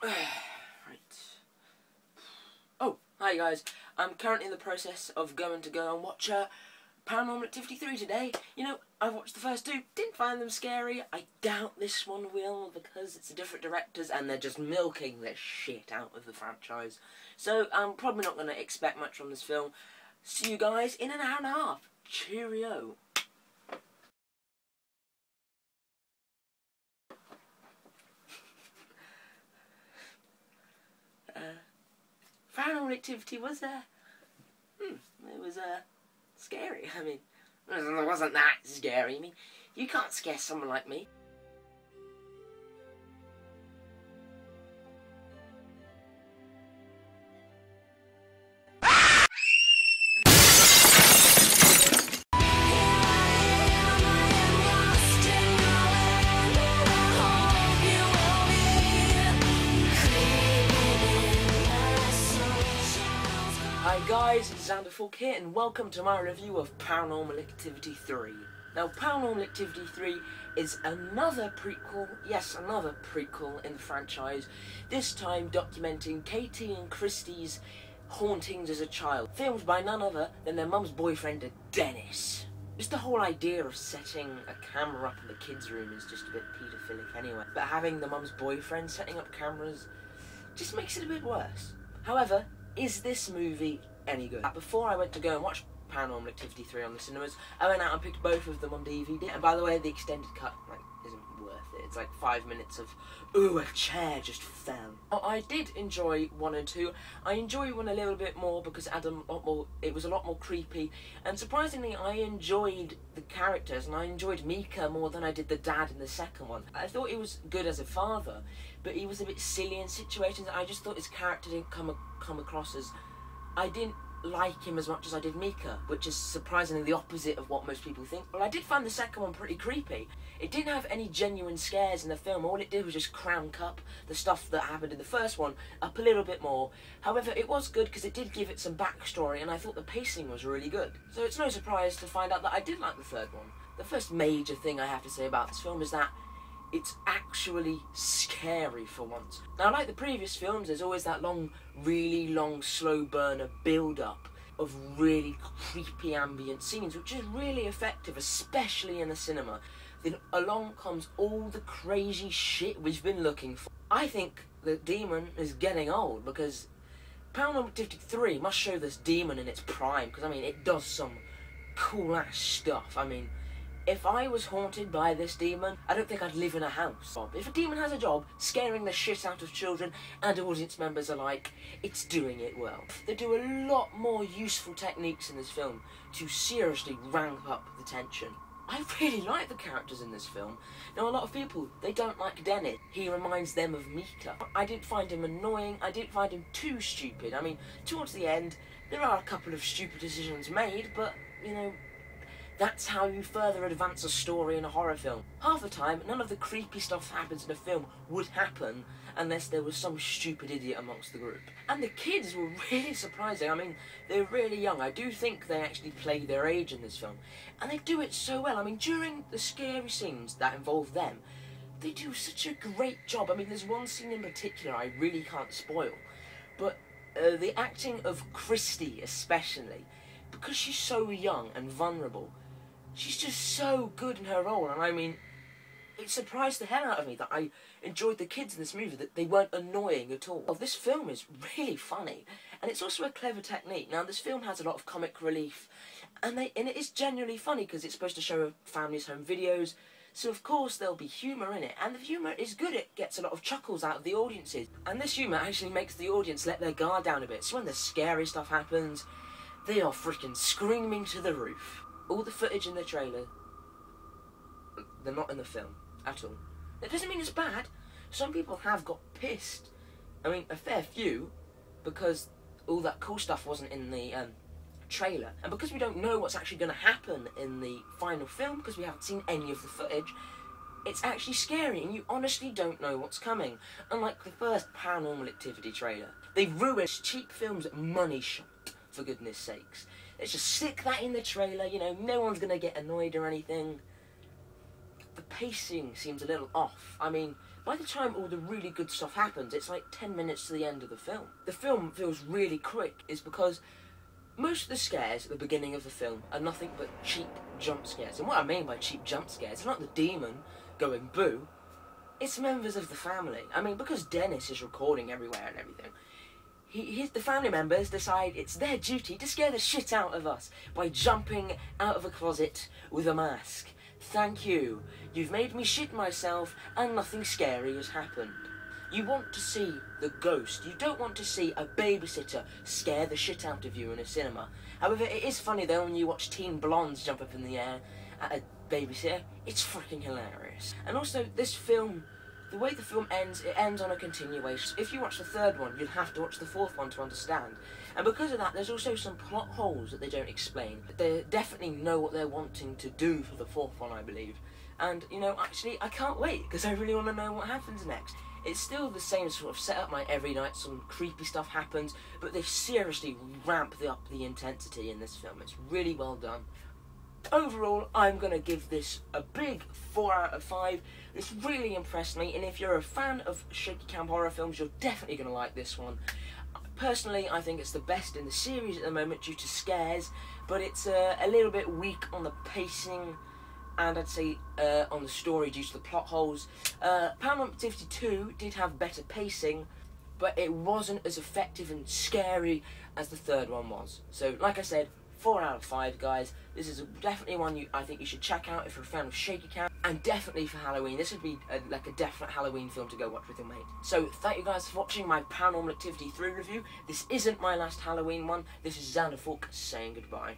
Right. Oh, hi guys. I'm currently in the process of going to go and watch Paranormal Activity 3 today. You know, I watched the first two, didn't find them scary. I doubt this one will because it's a different directors and they're just milking the shit out of the franchise. So I'm probably not going to expect much from this film. See you guys in an hour and a half. Cheerio. Paranormal Activity was it was scary. I mean, it wasn't that scary. I mean, you can't scare someone like me. Hi guys, it's Xanderfolk here and welcome to my review of Paranormal Activity 3. Now, Paranormal Activity 3 is another prequel, yes, another prequel in the franchise, this time documenting Katie and Christie's hauntings as a child, filmed by none other than their mum's boyfriend, Dennis. Just the whole idea of setting a camera up in the kids' room is just a bit paedophilic anyway, but having the mum's boyfriend setting up cameras just makes it a bit worse. However, is this movie any good? Before I went to go and watch Paranormal Activity 3 on the cinemas, I went out and picked both of them on DVD. And by the way, the extended cut isn't worth it. It's like 5 minutes of, ooh, a chair just fell. I did enjoy 1 and 2. I enjoyed 1 a little bit more because it was a lot more creepy. And surprisingly, I enjoyed the characters and I enjoyed Mika more than I did the dad in the second one. I thought he was good as a father, but he was a bit silly in situations. I just thought his character didn't come across as... I didn't like him as much as I did Mika, which is surprisingly the opposite of what most people think. Well, I did find the second one pretty creepy. It didn't have any genuine scares in the film. All it did was just crank up the stuff that happened in the first one up a little bit more. However, it was good because it did give it some backstory and I thought the pacing was really good. So it's no surprise to find out that I did like the third one. The first major thing I have to say about this film is that it's actually scary for once. Now, like the previous films, there's always that really long, slow burner build-up of really creepy ambient scenes, which is really effective, especially in the cinema. Then along comes all the crazy shit we've been looking for. I think the demon is getting old, because Paranormal Activity 3 must show this demon in its prime, because, I mean, it does some cool-ass stuff. I mean, if I was haunted by this demon, I don't think I'd live in a house. If a demon has a job scaring the shit out of children and audience members alike, it's doing it well. They do a lot more useful techniques in this film to seriously ramp up the tension. I really like the characters in this film. Now, a lot of people, they don't like Dennis. He reminds them of Mika. I didn't find him annoying. I didn't find him too stupid. I mean, towards the end, there are a couple of stupid decisions made, but, you know, that's how you further advance a story in a horror film. Half the time, none of the creepy stuff that happens in a film would happen unless there was some stupid idiot amongst the group. And the kids were really surprising. I mean, they're really young. I do think they actually play their age in this film. And they do it so well. I mean, during the scary scenes that involve them, they do such a great job. I mean, there's one scene in particular I really can't spoil. But the acting of Christy especially, because she's so young and vulnerable, she's just so good in her role. And I mean, it surprised the hell out of me that I enjoyed the kids in this movie, that they weren't annoying at all. Well, this film is really funny, and it's also a clever technique. Now, this film has a lot of comic relief, and it is genuinely funny because it's supposed to show families' home videos, so of course there'll be humour in it, and the humour is good. It gets a lot of chuckles out of the audiences, and this humour actually makes the audience let their guard down a bit, so when the scary stuff happens, they are freaking screaming to the roof. All the footage in the trailer, they're not in the film at all. That doesn't mean it's bad. Some people have got pissed. I mean, a fair few, because all that cool stuff wasn't in the trailer. And because we don't know what's actually going to happen in the final film, because we haven't seen any of the footage, it's actually scary and you honestly don't know what's coming. Unlike the first Paranormal Activity trailer. They ruined cheap films' money shot, for goodness sakes. Let's just stick that in the trailer, you know, no one's going to get annoyed or anything. The pacing seems a little off. I mean, by the time all the really good stuff happens, it's like 10 minutes to the end of the film. The film feels really quick is because most of the scares at the beginning of the film are nothing but cheap jump scares. And what I mean by cheap jump scares, it's not the demon going boo, it's members of the family. I mean, because Dennis is recording everywhere and everything, the family members decide it's their duty to scare the shit out of us by jumping out of a closet with a mask. Thank you. You've made me shit myself and nothing scary has happened. You want to see the ghost. You don't want to see a babysitter scare the shit out of you in a cinema. However, it is funny though when you watch teen blondes jump up in the air at a babysitter. It's freaking hilarious. And also, this film, the way the film ends, it ends on a continuation. If you watch the third one, you'll have to watch the fourth one to understand. And because of that, there's also some plot holes that they don't explain. They definitely know what they're wanting to do for the fourth one, I believe. And, you know, actually, I can't wait, because I really want to know what happens next. It's still the same sort of setup, like every night some creepy stuff happens, but they seriously ramp up the intensity in this film. It's really well done. Overall, I'm going to give this a big 4 out of 5. This really impressed me, and if you're a fan of shaky cam horror films, you're definitely going to like this one. Personally, I think it's the best in the series at the moment due to scares, but it's a little bit weak on the pacing, and I'd say on the story due to the plot holes. Paranormal Activity 2 did have better pacing, but it wasn't as effective and scary as the third one was. So, like I said, 4 out of 5, guys. This is definitely one I think you should check out if you're a fan of shaky cam, and definitely for Halloween. This would be like a definite Halloween film to go watch with your mate. So thank you guys for watching my Paranormal Activity 3 review. This isn't my last Halloween one. This is Xander Falk saying goodbye.